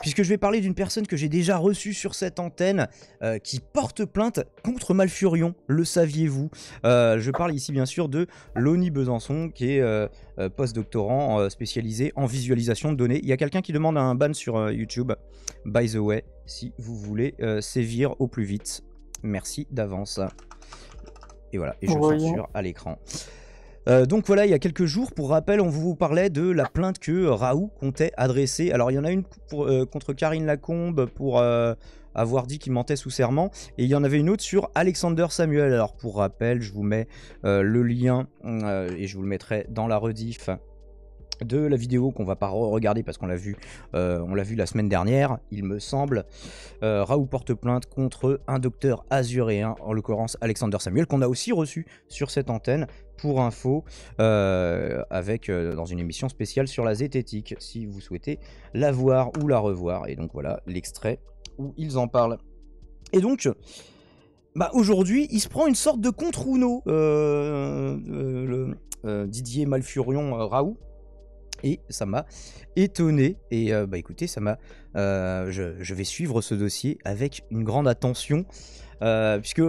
puisque je vais parler d'une personne que j'ai déjà reçue sur cette antenne, qui porte plainte contre Malfurion, le saviez-vous? Je parle ici bien sûr de Loni Besançon, qui est post-doctorant spécialisé en visualisation de données. Il y a quelqu'un qui demande un ban sur YouTube, by the way, si vous voulez sévir au plus vite. Merci d'avance. Et voilà, et je censure à l'écran. Donc voilà, il y a quelques jours, pour rappel, on vous parlait de la plainte que Raoult comptait adresser. Alors il y en a une contre Karine Lacombe pour avoir dit qu'il mentait sous serment, et il y en avait une autre sur Alexander Samuel. Alors pour rappel, je vous mets le lien, et je vous le mettrai dans la rediff de la vidéo qu'on va pas regarder parce qu'on l'a vu la semaine dernière, il me semble. Raoult porte plainte contre un docteur azuréen, en l'occurrence Alexander Samuel, qu'on a aussi reçu sur cette antenne pour info, dans une émission spéciale sur la zététique, si vous souhaitez la voir ou la revoir. Et donc voilà l'extrait où ils en parlent. Et donc aujourd'hui, il se prend une sorte de contre-Uno, Didier Malfurion Raoult. Et ça m'a étonné, et écoutez, ça m'a, je vais suivre ce dossier avec une grande attention, puisque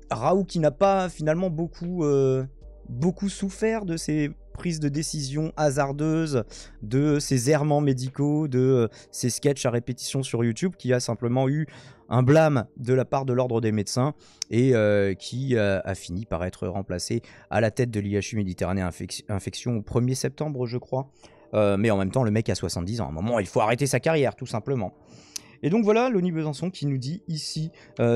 Raoult, qui n'a pas finalement beaucoup souffert de ses prises de décision hasardeuses, de ses errements médicaux, de ses sketchs à répétition sur YouTube, qui a simplement eu un blâme de la part de l'ordre des médecins, et qui a fini par être remplacé à la tête de l'IHU Méditerranée Infection au 1er septembre, je crois. Mais en même temps, le mec a 70 ans. À un moment, il faut arrêter sa carrière, tout simplement. Et donc voilà, Loni Besançon qui nous dit ici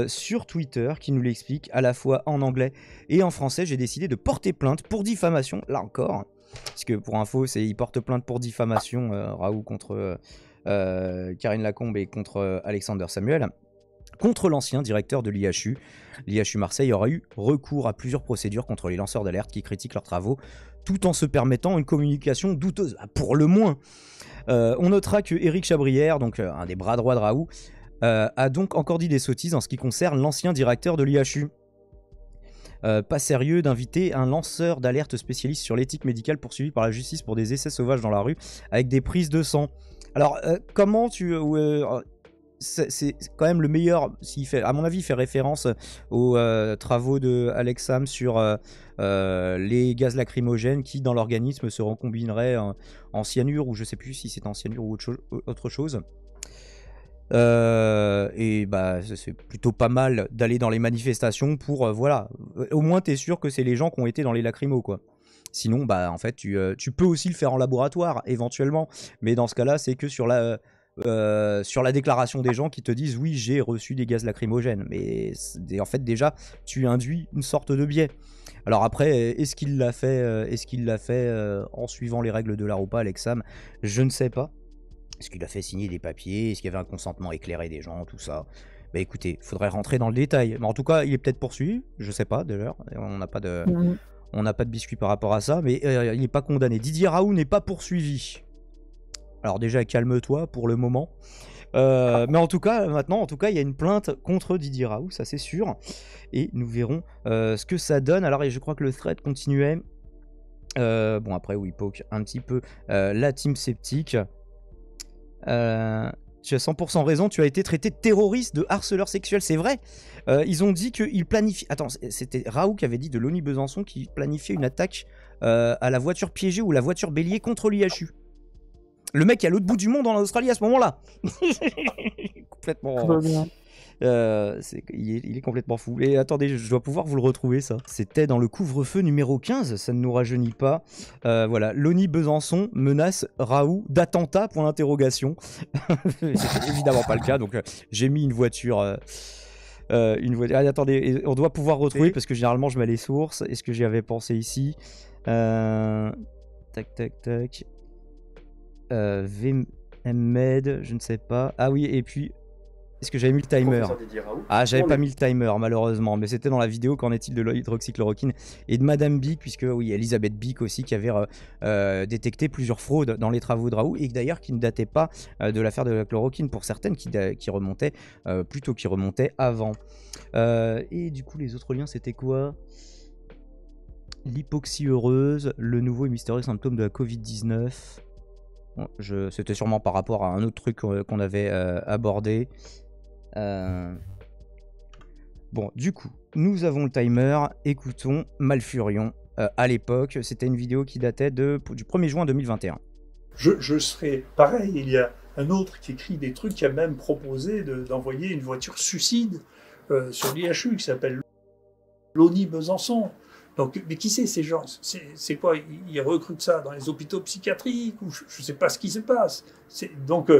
sur Twitter, qui nous l'explique à la fois en anglais et en français: j'ai décidé de porter plainte pour diffamation, là encore. Parce que pour info, il porte plainte pour diffamation, Raoult, contre Karine Lacombe et contre Alexander Samuel, contre l'ancien directeur de l'IHU. L'IHU Marseille aura eu recours à plusieurs procédures contre les lanceurs d'alerte qui critiquent leurs travaux, tout en se permettant une communication douteuse, pour le moins. On notera que Éric Chabrière, donc un des bras droits de Raoult, a donc encore dit des sottises en ce qui concerne l'ancien directeur de l'IHU. Pas sérieux d'inviter un lanceur d'alerte spécialiste sur l'éthique médicale poursuivi par la justice pour des essais sauvages dans la rue avec des prises de sang. Alors, comment tu... c'est quand même le meilleur, à mon avis, il fait référence aux travaux de Alex Sam sur les gaz lacrymogènes qui, dans l'organisme, se recombineraient en cyanure, ou je sais plus si c'est en cyanure ou autre chose. Et c'est plutôt pas mal d'aller dans les manifestations pour, voilà, au moins t'es sûr que c'est les gens qui ont été dans les lacrymos, quoi. Sinon, en fait, tu peux aussi le faire en laboratoire, éventuellement, mais dans ce cas-là, c'est que sur la déclaration des gens qui te disent oui, j'ai reçu des gaz lacrymogènes, mais en fait déjà tu induis une sorte de biais. Alors après, est-ce qu'il l'a fait en suivant les règles de l'art ou pas, Alex Sam? Je ne sais pas. Est-ce qu'il a fait signer des papiers? Est-ce qu'il y avait un consentement éclairé des gens, tout ça? Écoutez, faudrait rentrer dans le détail. Mais en tout cas, il est peut-être poursuivi, je sais pas d'ailleurs, on n'a pas de biscuit par rapport à ça, mais il n'est pas condamné. Didier Raoult n'est pas poursuivi. Alors déjà, calme-toi pour le moment. Mais en tout cas, maintenant, il y a une plainte contre Didier Raoult, ça c'est sûr. Et nous verrons ce que ça donne. Alors, et je crois que le thread continuait. Après, où il poke un petit peu la team sceptique. Tu as 100% raison, tu as été traité de terroriste, de harceleur sexuel, c'est vrai. Ils ont dit qu'il planifie... Attends, c'était Raoult qui avait dit de Loni Besançon qu'il planifiait une attaque à la voiture piégée ou la voiture bélier contre l'IHU. Le mec est à l'autre bout du monde en Australie à ce moment-là. Complètement. Il est complètement fou. Et attendez, je dois pouvoir vous le retrouver, ça. C'était dans le couvre-feu numéro 15, ça ne nous rajeunit pas. Voilà, Loni Besançon menace Raoult d'attentat, pour l'interrogation. C'est évidemment pas le cas, donc j'ai mis une voiture. Attendez, on doit pouvoir retrouver parce que généralement je mets les sources. Est-ce que j'y avais pensé ici? Tac. VMmed, je ne sais pas. Ah oui, et puis est-ce que j'avais mis le timer? Ah, j'avais pas mis le timer malheureusement, mais c'était dans la vidéo. Qu'en est-il de l'hydroxychloroquine et de Madame Bic, puisque oui, Elisabeth Bic aussi qui avait détecté plusieurs fraudes dans les travaux de Raoult, et d'ailleurs qui ne dataient pas de l'affaire de la chloroquine, pour certaines qui remontaient avant. Et du coup, les autres liens, c'était quoi? L'hypoxie heureuse, le nouveau et mystérieux symptôme de la Covid-19. Bon, c'était sûrement par rapport à un autre truc qu'on avait abordé. Bon, du coup, nous avons le timer. Écoutons Malfurion. À l'époque, c'était une vidéo qui datait du 1er juin 2021. Je serais pareil. Il y a un autre qui écrit des trucs qui a même proposé d'envoyer une voiture suicide sur l'IHU qui s'appelle Loni Besançon. Donc, mais qui c'est ces gens? C'est quoi? Ils recrutent ça dans les hôpitaux psychiatriques ou je ne sais pas ce qui se passe. Donc,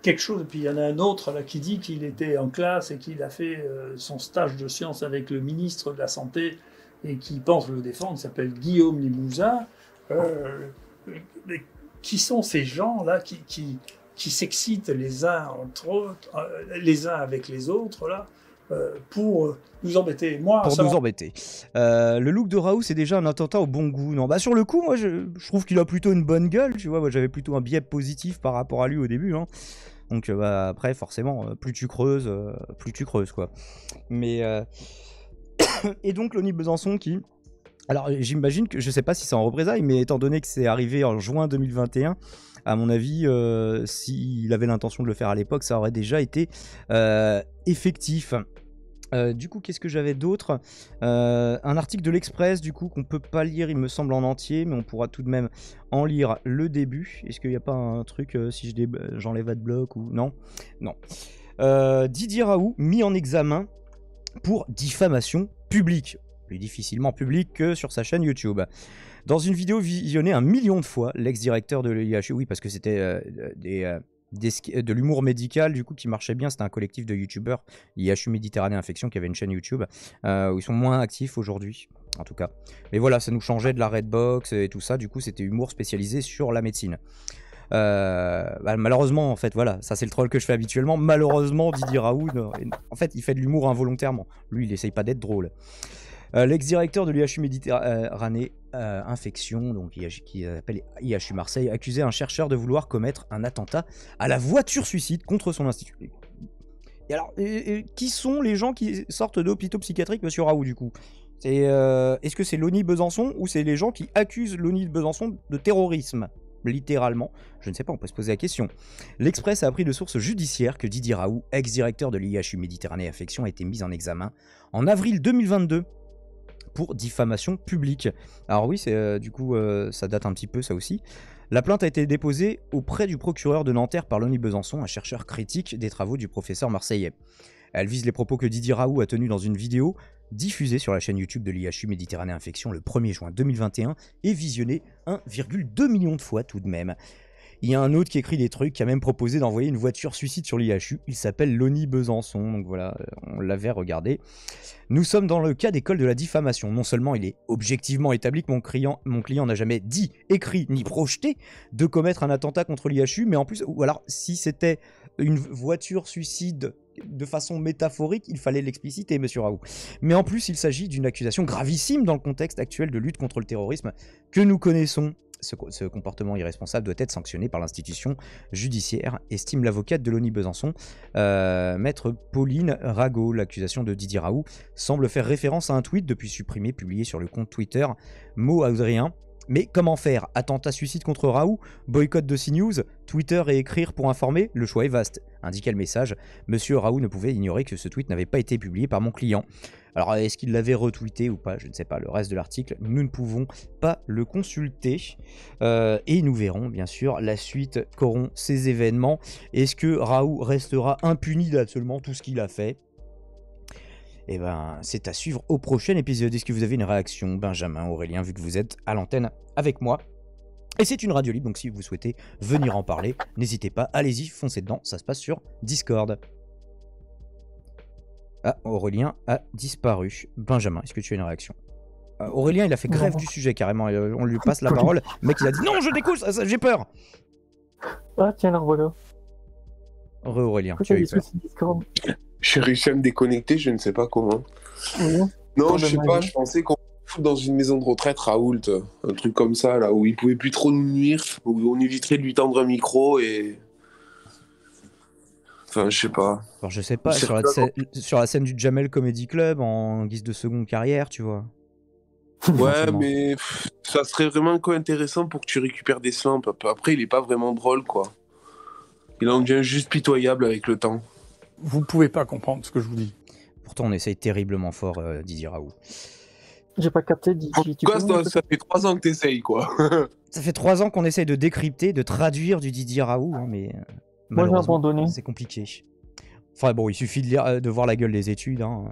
quelque chose. Et puis il y en a un autre là qui dit qu'il était en classe et qu'il a fait son stage de sciences avec le ministre de la Santé et qui pense le défendre. Il s'appelle Guillaume Limousin. Mais qui sont ces gens-là qui s'excitent les uns entre autres, les uns avec les autres là, pour nous embêter. Pour nous embêter. Le look de Raoult, c'est déjà un attentat au bon goût. Non, bah sur le coup, moi, je trouve qu'il a plutôt une bonne gueule. Tu vois, moi, j'avais plutôt un biais positif par rapport à lui au début. Hein. Donc, bah, après, forcément, plus tu creuses, quoi. Mais et donc, Loni Besançon qui... Alors, j'imagine que, je sais pas si c'est en représailles, mais étant donné que c'est arrivé en juin 2021, à mon avis, s'il avait l'intention de le faire à l'époque, ça aurait déjà été effectif. Du coup, qu'est-ce que j'avais d'autre? Un article de l'Express, du coup, qu'on peut pas lire, il me semble, en entier, mais on pourra tout de même en lire le début. Est-ce qu'il n'y a pas un truc, si j'enlève Adblock ou... Non. Didier Raoult, mis en examen pour diffamation publique. Plus difficilement public que sur sa chaîne YouTube. Dans une vidéo visionnée 1 million de fois, l'ex-directeur de l'IHU, oui, parce que c'était de l'humour médical, du coup, qui marchait bien. C'était un collectif de youtubeurs, IHU Méditerranée Infection, qui avait une chaîne YouTube, où ils sont moins actifs aujourd'hui, en tout cas. Mais voilà, ça nous changeait de la Redbox et tout ça. Du coup, c'était humour spécialisé sur la médecine. Bah, malheureusement, en fait, voilà, ça c'est le troll que je fais habituellement. Malheureusement, Didier Raoult, en fait, il fait de l'humour involontairement. Lui, il essaye pas d'être drôle. L'ex-directeur de l'IHU Méditerranée Infection, donc qui s'appelle IHU Marseille, accusait un chercheur de vouloir commettre un attentat à la voiture suicide contre son institut. Et alors, qui sont les gens qui sortent d'hôpitaux psychiatriques, monsieur Raoult, du coup? Est-ce que c'est Loni Besançon ou c'est les gens qui accusent Loni Besançon de terrorisme? Littéralement, je ne sais pas, on peut se poser la question. L'Express a appris de sources judiciaires que Didier Raoult, ex-directeur de l'IHU Méditerranée Infection, a été mis en examen en avril 2022 pour diffamation publique. Alors oui, du coup, ça date un petit peu, ça aussi. La plainte a été déposée auprès du procureur de Nanterre par Loni Besançon, un chercheur critique des travaux du professeur marseillais. Elle vise les propos que Didier Raoult a tenus dans une vidéo diffusée sur la chaîne YouTube de l'IHU Méditerranée Infection le 1er juin 2021 et visionnée 1,2 million de fois tout de même. Il y a un autre qui écrit des trucs, qui a même proposé d'envoyer une voiture suicide sur l'IHU. Il s'appelle Loni Besançon, donc voilà, on l'avait regardé. Nous sommes dans le cas d'école de la diffamation. Non seulement il est objectivement établi que mon client n'a jamais dit, écrit ni projeté de commettre un attentat contre l'IHU, mais en plus, ou alors si c'était une voiture suicide de façon métaphorique, il fallait l'expliciter, monsieur Raoult. Mais en plus, il s'agit d'une accusation gravissime dans le contexte actuel de lutte contre le terrorisme que nous connaissons. Ce comportement irresponsable doit être sanctionné par l'institution judiciaire, estime l'avocate de Loni Besançon, maître Pauline Rago. L'accusation de Didier Raoult semble faire référence à un tweet depuis supprimé, publié sur le compte Twitter Mo Adrien. Mais comment faire? Attentat suicide contre Raoult? Boycott de CNews? Twitter et écrire pour informer? Le choix est vaste, indiquait le message. Monsieur Raoult ne pouvait ignorer que ce tweet n'avait pas été publié par mon client. Alors, est-ce qu'il l'avait retweeté ou pas? Je ne sais pas. Le reste de l'article, nous ne pouvons pas le consulter. Et nous verrons, bien sûr, la suite qu'auront ces événements. Est-ce que Raoult restera impuni d'absolument tout ce qu'il a fait? Eh ben, c'est à suivre au prochain épisode. Est-ce que vous avez une réaction, Benjamin, Aurélien, vu que vous êtes à l'antenne avec moi? Et c'est une radio libre, donc si vous souhaitez venir en parler, n'hésitez pas, allez-y, foncez dedans, ça se passe sur Discord. Ah, Aurélien a disparu. Benjamin, est-ce que tu as une réaction? Aurélien, il a fait grève du sujet carrément. On lui passe la parole. Le mec, il a dit non, je découle, j'ai peur. Ah, tiens, là, voilà. Aurélien, tu as eu peur. J'ai réussi à me déconnecter, je ne sais pas comment. Oui. Non, je sais pas, je pensais qu'on fout dans une maison de retraite, Raoult, un truc comme ça, là, où il pouvait plus trop nous nuire, où on éviterait de lui tendre un micro et... Enfin, je sais pas. Alors, je sais pas, sur la scène du Jamel Comedy Club, en guise de seconde carrière, tu vois. Ouais, éventuellement. mais ça serait vraiment quoi intéressant pour que tu récupères des slams. Après, il est pas vraiment drôle, quoi. Il en devient juste pitoyable avec le temps. Vous pouvez pas comprendre ce que je vous dis. Pourtant, on essaye terriblement fort, Didier Raoult. J'ai pas capté, En tu tout cas, peux ça fait 3 ans que t'essayes, quoi. Ça fait 3 ans qu'on essaye de décrypter, de traduire du Didier Raoult, hein, mais Moi, j'ai malheureusement, abandonné. c'est compliqué. Enfin bon, il suffit de, lire, de voir la gueule des études. Hein.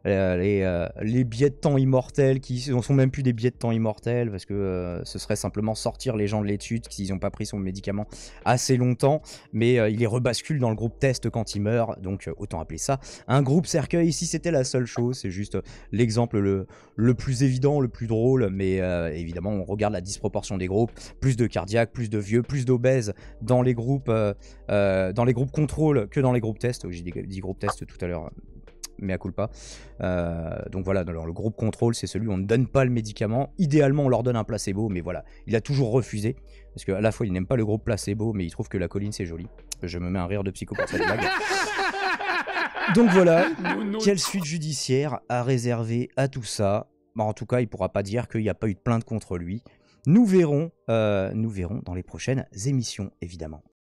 Les billets de temps immortels qui ne sont même plus des billets de temps immortels parce que ce serait simplement sortir les gens de l'étude s'ils n'ont pas pris son médicament assez longtemps, mais il les rebascule dans le groupe test quand ils meurent, donc autant appeler ça un groupe cercueil. Ici c'était la seule chose, c'est juste l'exemple le plus évident, le plus drôle, mais évidemment on regarde la disproportion des groupes, plus de cardiaques, plus de vieux, plus d'obèses dans les groupes contrôle que dans les groupes test. J'ai dit groupe test tout à l'heure, mea culpa. Donc voilà, dans le groupe contrôle, c'est celui où on ne donne pas le médicament. Idéalement, on leur donne un placebo, mais voilà, il a toujours refusé. Parce qu'à la fois, il n'aime pas le groupe placebo, mais il trouve que la colline, c'est joli. Je me mets un rire de psycho pour cette blague. Donc voilà, quelle suite judiciaire à réserver à tout ça. Bah, en tout cas, il pourra pas dire qu'il n'y a pas eu de plainte contre lui. Nous verrons dans les prochaines émissions, évidemment.